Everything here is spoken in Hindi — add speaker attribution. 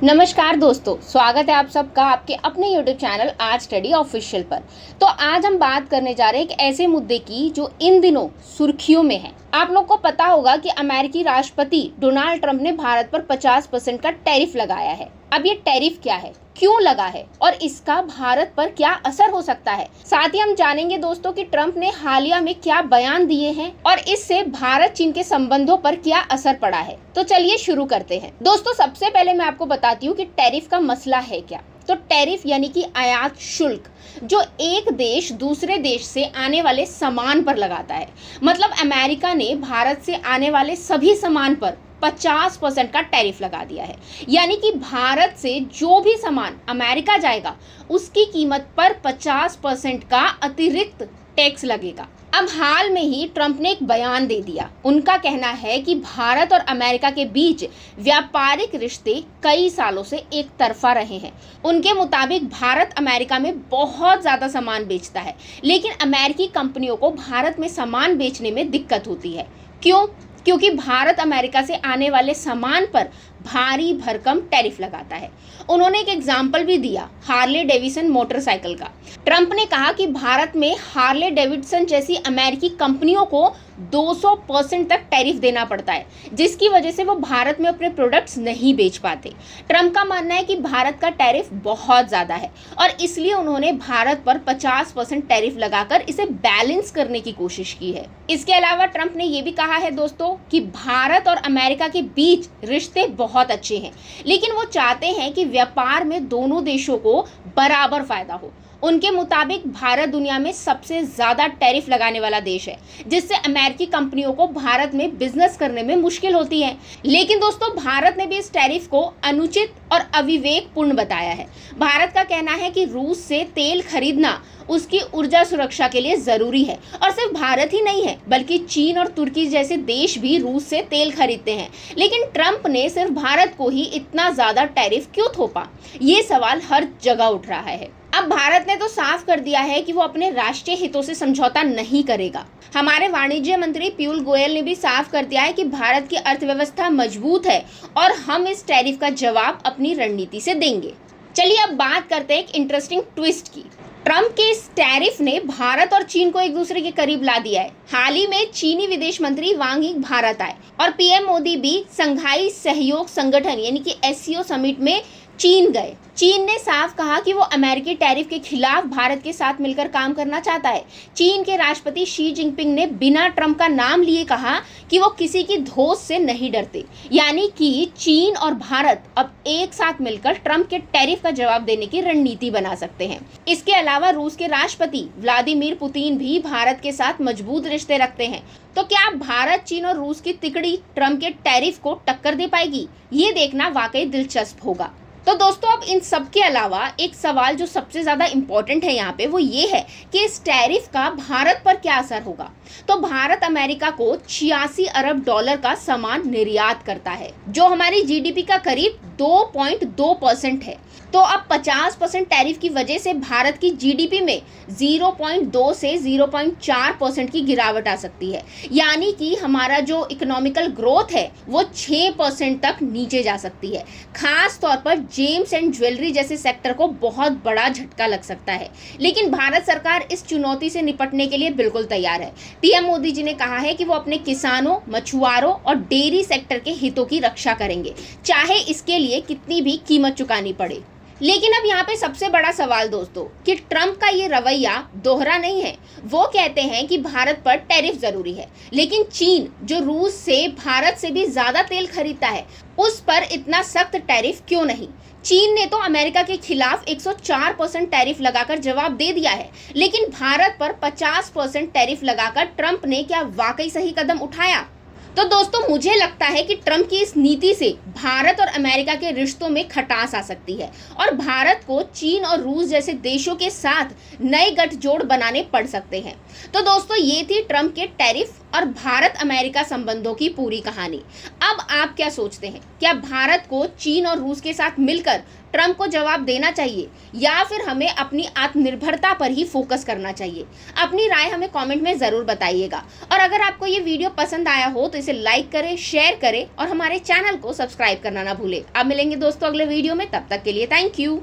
Speaker 1: नमस्कार दोस्तों, स्वागत है आप सबका आपके अपने YouTube चैनल आज स्टडी ऑफिशियल पर। तो आज हम बात करने जा रहे हैं एक ऐसे मुद्दे की जो इन दिनों सुर्खियों में है। आप लोग को पता होगा कि अमेरिकी राष्ट्रपति डोनाल्ड ट्रंप ने भारत पर 50% का टैरिफ लगाया है। अब ये टैरिफ क्या है, क्यों लगा है और इसका भारत पर क्या असर हो सकता है। साथ ही हम जानेंगे दोस्तों कि ट्रंप ने हालिया में क्या बयान दिए हैं और इससे भारत चीन के संबंधों पर क्या असर पड़ा है। तो चलिए शुरू करते हैं। दोस्तों, सबसे पहले मैं आपको बताती हूँ कि टैरिफ का मसला है क्या। तो टैरिफ यानी कि आयात शुल्क, जो एक देश दूसरे देश से आने वाले सामान पर लगाता है। मतलब अमेरिका ने भारत से आने वाले सभी सामान पर 50% का टैरिफ लगा दिया है। यानी कि भारत से जो भी सामान अमेरिका जाएगा उसकी कीमत पर 50% का अतिरिक्त टैक्स लगेगा। अब हाल में ही ट्रंप ने एक बयान दे दिया। उनका कहना है कि भारत और अमेरिका के बीच व्यापारिक रिश्ते कई सालों से एक तरफा रहे हैं। उनके मुताबिक भारत अमेरिका में बहुत ज़्यादा सामान बेचता है, लेकिन अमेरिकी कंपनियों को भारत में सामान बेचने में दिक्कत होती है। क्यों? क्योंकि भारत अमेरिका से आने वाले सामान पर भारी भरकम टैरिफ लगाता है। उन्होंने एक एग्जाम्पल भी दिया हार्ले डेविडसन मोटरसाइकिल का। ट्रंप ने कहा कि भारत में हार्ले डेविडसन जैसी अमेरिकी कंपनियों को 200% तक टैरिफ देना पड़ता है, जिसकी वजह से वो भारत में अपने प्रोडक्ट्स नहीं बेच पाते। ट्रंप का मानना है कि भारत का टैरिफ बहुत ज़्यादा है और इसलिए उन्होंने भारत पर 50% टैरिफ लगाकर इसे बैलेंस करने की कोशिश की है। इसके अलावा ट्रंप ने यह भी कहा है दोस्तों कि भारत और अमेरिका के बीच रिश्ते बहुत अच्छे हैं, लेकिन वो चाहते हैं कि व्यापार में दोनों देशों को बराबर फायदा हो। उनके मुताबिक भारत दुनिया में सबसे ज्यादा टैरिफ लगाने वाला देश है, जिससे अमेरिकी कंपनियों को भारत में बिजनेस करने में मुश्किल होती है। लेकिन दोस्तों, भारत ने भी इस टैरिफ को अनुचित और अविवेकपूर्ण बताया है। भारत का कहना है कि रूस से तेल खरीदना उसकी ऊर्जा सुरक्षा के लिए जरूरी है और सिर्फ भारत ही नहीं है, बल्कि चीन और तुर्की जैसे देश भी रूस से तेल खरीदते हैं। लेकिन ट्रंप ने सिर्फ भारत को ही इतना ज्यादा टैरिफ क्यों थोपा, ये सवाल हर जगह उठ रहा है। अब भारत ने तो साफ कर दिया है कि वो अपने राष्ट्रीय हितों से समझौता नहीं करेगा। हमारे वाणिज्य मंत्री पीयूष गोयल ने भी साफ कर दिया है कि भारत की अर्थव्यवस्था मजबूत है और हम इस टैरिफ का जवाब अपनी रणनीति से देंगे। चलिए अब बात करते हैं एक इंटरेस्टिंग ट्विस्ट की। ट्रंप के इस टैरिफ ने भारत और चीन को एक दूसरे के करीब ला दिया है। हाल ही में चीनी विदेश मंत्री वांग यी भारत आए और पीएम मोदी भी संघाई सहयोग संगठन यानी कि एससीओ समिट में चीन गए। चीन ने साफ कहा कि वो अमेरिकी टैरिफ के खिलाफ भारत के साथ मिलकर काम करना चाहता है। चीन के राष्ट्रपति शी जिनपिंग ने बिना ट्रंप का नाम लिए कहा कि वो किसी की धोस से नहीं डरते। यानी कि चीन और भारत अब एक साथ मिलकर ट्रंप के टैरिफ का जवाब देने की रणनीति बना सकते हैं। इसके अलावा रूस के राष्ट्रपति व्लादिमीर पुतिन भी भारत के साथ मजबूत रिश्ते रखते हैं। तो क्या भारत, चीन और रूस की तिकड़ी ट्रंप के टैरिफ को टक्कर दे पाएगी? ये देखना वाकई दिलचस्प होगा। तो दोस्तों, अब इन सब के अलावा एक सवाल जो सबसे ज़्यादा इम्पोर्टेंट है यहाँ पे, वो ये है कि इस टैरिफ का भारत पर क्या असर होगा। तो भारत अमेरिका को 86 अरब डॉलर का सामान निर्यात करता है, जो हमारी जीडीपी का करीब 2.2% है। तो अब 50% टैरिफ की वजह से भारत की जीडीपी में 0.2 से 0.4% की गिरावट आ सकती है। यानी कि हमारा जो इकोनॉमिकल ग्रोथ है वो 6% तक नीचे जा सकती है। खास तौर पर जेम्स एंड ज्वेलरी जैसे सेक्टर को बहुत बड़ा झटका लग सकता है। लेकिन भारत सरकार इस चुनौती से निपटने के लिए बिल्कुल तैयार है। पीएम मोदी जी ने कहा है कि वो अपने किसानों, मछुआरों और डेयरी सेक्टर के हितों की रक्षा करेंगे, चाहे इसके लिए कितनी भी कीमत चुकानी पड़े। लेकिन अब यहाँ पे सबसे बड़ा सवाल दोस्तों कि ट्रंप का ये रवैया दोहरा नहीं है। वो कहते हैं कि भारत पर टैरिफ जरूरी है, लेकिन चीन जो रूस से, भारत से भी ज्यादा तेल खरीदता है, उस पर इतना सख्त टैरिफ क्यों नहीं। चीन ने तो अमेरिका के खिलाफ 104% टैरिफ लगाकर जवाब दे दिया है, लेकिन भारत पर 50% टैरिफ लगाकर ट्रंप ने क्या वाकई सही कदम उठाया? तो दोस्तों, मुझे लगता है कि ट्रंप की इस नीति से भारत और अमेरिका के रिश्तों में खटास आ सकती है और भारत को चीन और रूस जैसे देशों के साथ नए गठजोड़ बनाने पड़ सकते हैं। तो दोस्तों, ये थी ट्रंप के टैरिफ और भारत अमेरिका संबंधों की पूरी कहानी। अब आप क्या सोचते हैं, क्या भारत को चीन और रूस के साथ मिलकर ट्रंप को जवाब देना चाहिए या फिर हमें अपनी आत्मनिर्भरता पर ही फोकस करना चाहिए? अपनी राय हमें कमेंट में ज़रूर बताइएगा। और अगर आपको ये वीडियो पसंद आया हो तो इसे लाइक करें, शेयर करें और हमारे चैनल को सब्सक्राइब करना ना भूलें। अब मिलेंगे दोस्तों अगले वीडियो में, तब तक के लिए थैंक यू।